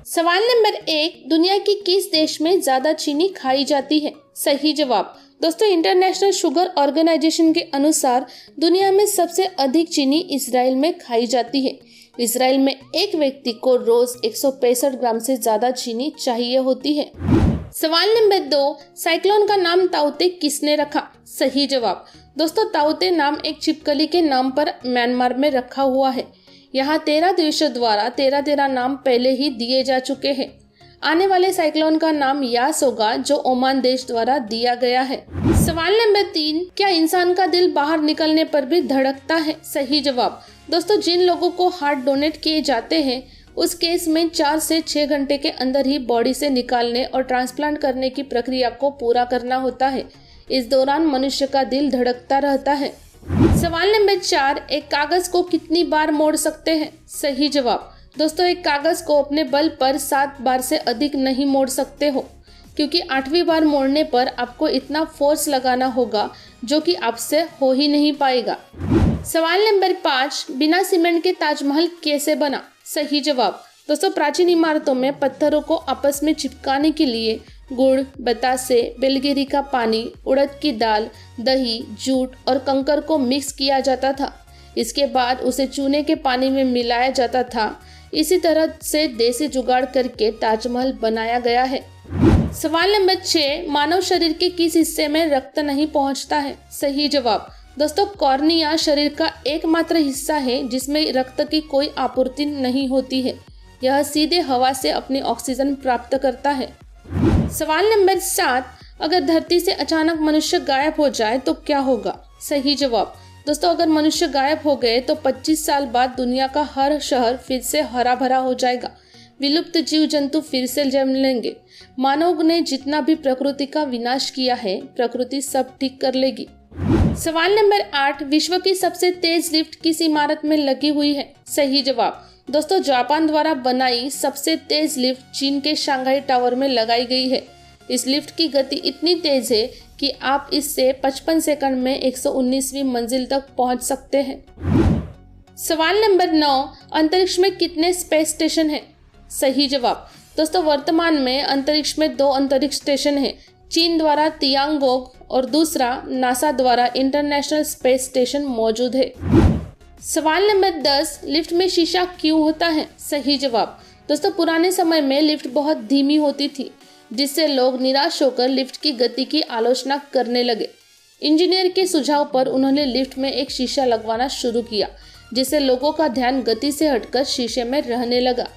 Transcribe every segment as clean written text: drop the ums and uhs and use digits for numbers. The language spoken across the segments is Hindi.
सवाल नंबर 1, दुनिया के किस देश में ज्यादा चीनी खाई जाती है? सही जवाब दोस्तों, इंटरनेशनल शुगर ऑर्गेनाइजेशन के अनुसार दुनिया में सबसे अधिक चीनी इजराइल में खाई जाती है। इजराइल में एक व्यक्ति को रोज 165 ग्राम से ज्यादा चीनी चाहिए होती है। सवाल नंबर 2, साइक्लोन का नाम ताउते किसने रखा? सही जवाब दोस्तों, ताउते नाम एक छिपकली के नाम पर म्यांमार में रखा हुआ है। यहाँ 13 देशों द्वारा 13 नाम पहले ही दिए जा चुके हैं। आने वाले साइक्लोन का नाम यास होगा, जो ओमान देश द्वारा दिया गया है। सवाल नंबर 3, क्या इंसान का दिल बाहर निकलने पर भी धड़कता है? सही जवाब दोस्तों, जिन लोगों को हार्ट डोनेट किए जाते हैं उस केस में 4 से 6 घंटे के अंदर ही बॉडी से निकालने और ट्रांसप्लांट करने की प्रक्रिया को पूरा करना होता है। इस दौरान मनुष्य का दिल धड़कता रहता है। सवाल नंबर 4, एक कागज को कितनी बार मोड़ सकते हैं? सही जवाब दोस्तों, एक कागज को अपने बल पर 7 बार से अधिक नहीं मोड़ सकते हो, क्योंकि 8वीं बार मोड़ने पर आपको इतना फोर्स लगाना होगा जो कि आपसे हो ही नहीं पाएगा। सवाल नंबर 5, बिना सीमेंट के ताजमहल कैसे बना? सही जवाब दोस्तों, प्राचीन इमारतों में पत्थरों को आपस में चिपकाने के लिए गुड़, बतासे, बेलगिरी का पानी, उड़द की दाल, दही, जूट और कंकर को मिक्स किया जाता था। इसके बाद उसे चूने के पानी में मिलाया जाता था। इसी तरह से देसी जुगाड़ करके ताजमहल बनाया गया है। सवाल नंबर 6, मानव शरीर के किस हिस्से में रक्त नहीं पहुंचता है? सही जवाब दोस्तों, कॉर्निया शरीर का एकमात्र हिस्सा है जिसमें रक्त की कोई आपूर्ति नहीं होती है। यह सीधे हवा से अपनी ऑक्सीजन प्राप्त करता है। सवाल नंबर 7, अगर धरती से अचानक मनुष्य गायब हो जाए तो क्या होगा? सही जवाब दोस्तों, अगर मनुष्य गायब हो गए तो 25 साल बाद दुनिया का हर शहर फिर से हरा भरा हो जाएगा। विलुप्त जीव जंतु फिर से जन्म लेंगे। मानव ने जितना भी प्रकृति का विनाश किया है, प्रकृति सब ठीक कर लेगी। सवाल नंबर 8, विश्व की सबसे तेज लिफ्ट किस इमारत में लगी हुई है? सही जवाब दोस्तों, जापान द्वारा बनाई सबसे तेज लिफ्ट चीन के शंघाई टावर में लगाई गई है। इस लिफ्ट की गति इतनी तेज है कि आप इससे 55 सेकंड में 119वीं मंजिल तक पहुंच सकते हैं। सवाल नंबर 9, अंतरिक्ष में कितने स्पेस स्टेशन हैं? सही जवाब दोस्तों, वर्तमान में अंतरिक्ष में 2 अंतरिक्ष स्टेशन हैं। चीन द्वारा तियांगोंग और दूसरा नासा द्वारा इंटरनेशनल स्पेस स्टेशन मौजूद है। सवाल नंबर 10, लिफ्ट में शीशा क्यों होता है? सही जवाब दोस्तों, पुराने समय में लिफ्ट बहुत धीमी होती थी, जिससे लोग निराश होकर लिफ्ट की गति की आलोचना करने लगे। इंजीनियर के सुझाव पर उन्होंने लिफ्ट में एक शीशा लगवाना शुरू किया, जिससे लोगों का ध्यान गति से हटकर शीशे में रहने लगा।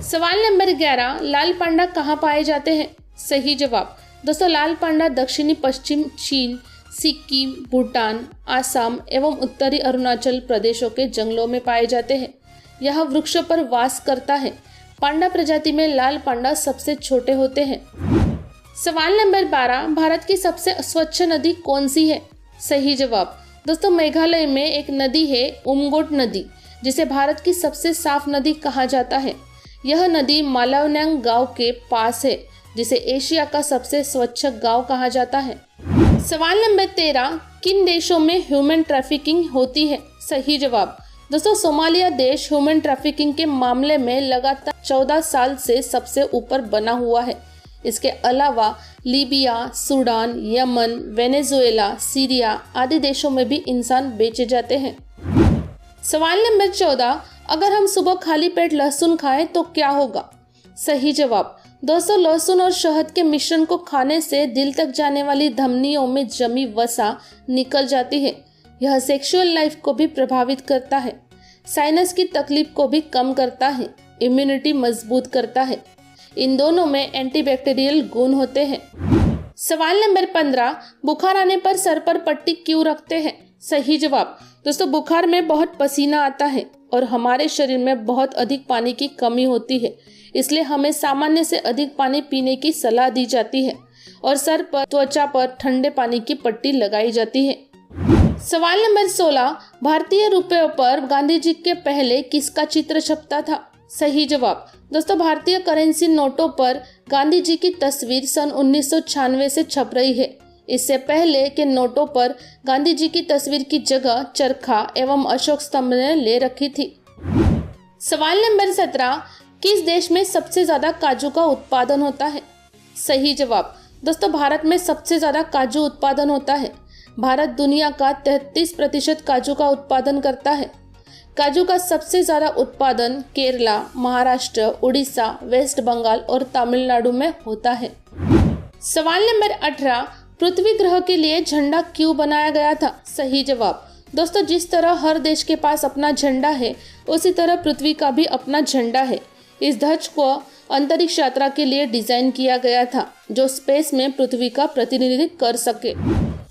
सवाल नंबर 11, लाल पांडा कहाँ पाए जाते हैं? सही जवाब दोस्तों, लाल पांडा दक्षिणी पश्चिम चीन, सिक्किम, भूटान, आसाम एवं उत्तरी अरुणाचल प्रदेशों के जंगलों में पाए जाते हैं। यह वृक्षों पर वास करता है। पांडा प्रजाति में लाल पांडा सबसे छोटे होते हैं। सवाल नंबर 12, भारत की सबसे स्वच्छ नदी कौन सी है? सही जवाब दोस्तों, मेघालय में एक नदी है उमगोट नदी, जिसे भारत की सबसे साफ नदी कहा जाता है। यह नदी मालावन्यांग गांव के पास है, जिसे एशिया का सबसे स्वच्छ गांव कहा जाता है। सवाल नंबर 13, किन देशों में ह्यूमन ट्रैफिकिंग होती है? सही जवाब दोस्तों, सोमालिया देश ह्यूमन ट्रैफिकिंग के मामले में लगातार 14 साल से सबसे ऊपर बना हुआ है। इसके अलावा Libya, Sudan, Yemen, Venezuela, Syria आदि देशों में भी इंसान बेचे जाते हैं। सवाल नंबर 14, अगर हम सुबह खाली पेट लहसुन खाएं तो क्या होगा? सही जवाब दोस्तों, लहसुन और शहद के मिश्रण को खाने से दिल तक जाने वाली धमनियों में जमी वसा निकल जाती है। यह सेक्सुअल लाइफ को भी प्रभावित करता है, साइनस की तकलीफ को भी कम करता है, इम्यूनिटी मजबूत करता है। इन दोनों में एंटीबैक्टीरियल गुण होते हैं। सवाल नंबर 15, बुखार आने पर सर पर पट्टी क्यों रखते हैं? सही जवाब दोस्तों, बुखार में बहुत पसीना आता है और हमारे शरीर में बहुत अधिक पानी की कमी होती है, इसलिए हमें सामान्य से अधिक पानी पीने की सलाह दी जाती है और सर पर, त्वचा पर ठंडे पानी की पट्टी लगाई जाती है। सवाल नंबर 16, भारतीय रुपयों पर गांधी जी के पहले किसका चित्र छपता था? सही जवाब दोस्तों, भारतीय करेंसी नोटों पर गांधी जी की तस्वीर सन 1996 से छप रही है। इससे पहले के नोटों पर गांधी जी की तस्वीर की जगह चरखा एवं अशोक स्तंभ ने ले रखी थी। सवाल नंबर 17, किस देश में सबसे ज्यादा काजू का उत्पादन होता है? सही जवाब दोस्तों, भारत में सबसे ज्यादा काजू उत्पादन होता है। भारत दुनिया का 33% काजू का उत्पादन करता है। काजू का सबसे ज्यादा उत्पादन केरला, महाराष्ट्र, उड़ीसा, वेस्ट बंगाल और तमिलनाडु में होता है। सवाल नंबर 18, पृथ्वी ग्रह के लिए झंडा क्यों बनाया गया था? सही जवाब दोस्तों, जिस तरह हर देश के पास अपना झंडा है, उसी तरह पृथ्वी का भी अपना झंडा है। इस ध्वज को अंतरिक्ष यात्रा के लिए डिजाइन किया गया था, जो स्पेस में पृथ्वी का प्रतिनिधित्व कर सके।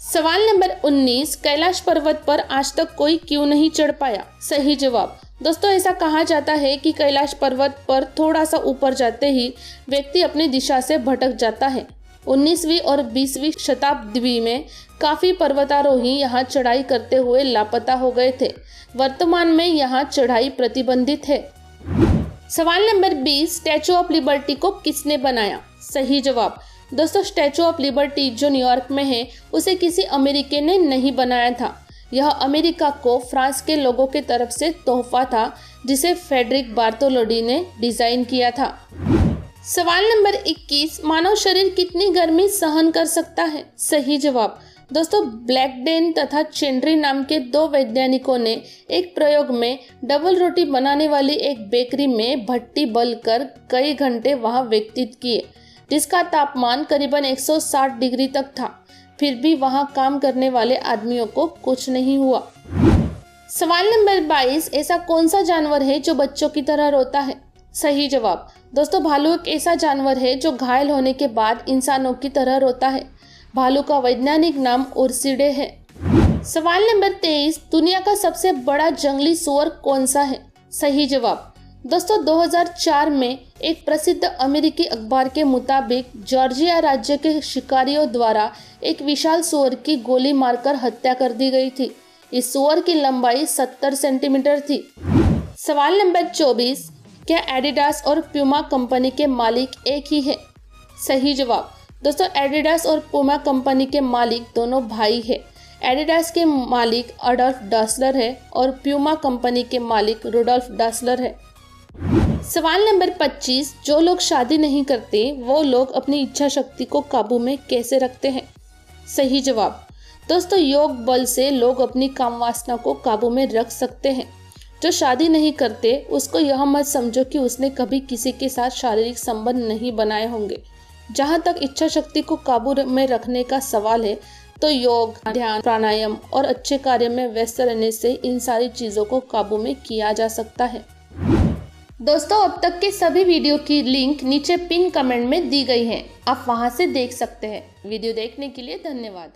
सवाल नंबर 19, कैलाश पर्वत पर आज तक कोई क्यों नहीं चढ़ पाया? सही जवाब दोस्तों, ऐसा कहा जाता है कि कैलाश पर्वत पर थोड़ा सा ऊपर जाते ही व्यक्ति अपनी दिशा से भटक जाता है। 19वीं और 20वीं शताब्दी में काफी पर्वतारोही यहाँ चढ़ाई करते हुए लापता हो गए थे। वर्तमान में यहाँ चढ़ाई प्रतिबंधित है। सवाल नंबर 20, स्टैचू ऑफ लिबर्टी को किसने बनाया? सही जवाब दोस्तों, स्टैचू ऑफ लिबर्टी जो न्यूयॉर्क में है, उसे किसी अमेरिकी ने नहीं बनाया था। यह अमेरिका को फ्रांस के लोगों के तरफ से तोहफा था, जिसे फ्रेडरिक बार्तोलोडी ने डिजाइन किया था। सवाल नंबर 21, मानव शरीर कितनी गर्मी सहन कर सकता है? सही जवाब दोस्तों, ब्लैकडेन तथा चेंड्री नाम के 2 वैज्ञानिकों ने एक प्रयोग में डबल रोटी बनाने वाली एक बेकरी में भट्टी बलकर कई घंटे वहां व्यतीत किए, जिसका तापमान करीबन 160 डिग्री तक था। फिर भी वहां काम करने वाले आदमियों को कुछ नहीं हुआ। सवाल नंबर 22, ऐसा कौन सा जानवर है जो बच्चों की तरह रोता है? सही जवाब दोस्तों, भालू एक ऐसा जानवर है जो घायल होने के बाद इंसानों की तरह रोता है। भालू का वैज्ञानिक नाम उर्सिडे है। सवाल नंबर 23, दुनिया का सबसे बड़ा जंगली सुअर कौन सा है? सही जवाब दोस्तों, 2004 में एक प्रसिद्ध अमेरिकी अखबार के मुताबिक जॉर्जिया राज्य के शिकारियों द्वारा एक विशाल सुअर की गोली मारकर हत्या कर दी गई थी। इस सुअर की लंबाई 70 सेंटीमीटर थी। सवाल नंबर 24, क्या एडिडास और प्यूमा कंपनी के मालिक एक ही है? सही जवाब दोस्तों, एडिडास और प्यूमा कंपनी के मालिक दोनों भाई है। एडिडास के मालिक अडोल्फ डासलर है और प्यूमा कंपनी के मालिक रुडोल्फ डासलर है। सवाल नंबर 25, जो लोग शादी नहीं करते वो लोग अपनी इच्छा शक्ति को काबू में कैसे रखते हैं? सही जवाब दोस्तों, योग बल से लोग अपनी काम वासना को काबू में रख सकते हैं। जो शादी नहीं करते उसको यह मत समझो कि उसने कभी किसी के साथ शारीरिक संबंध नहीं बनाए होंगे। जहाँ तक इच्छा शक्ति को काबू में रखने का सवाल है, तो योग, ध्यान, प्राणायाम और अच्छे कार्य में व्यस्त रहने से इन सारी चीजों को काबू में किया जा सकता है। दोस्तों, अब तक के सभी वीडियो की लिंक नीचे पिन कमेंट में दी गई है, आप वहां से देख सकते हैं। वीडियो देखने के लिए धन्यवाद।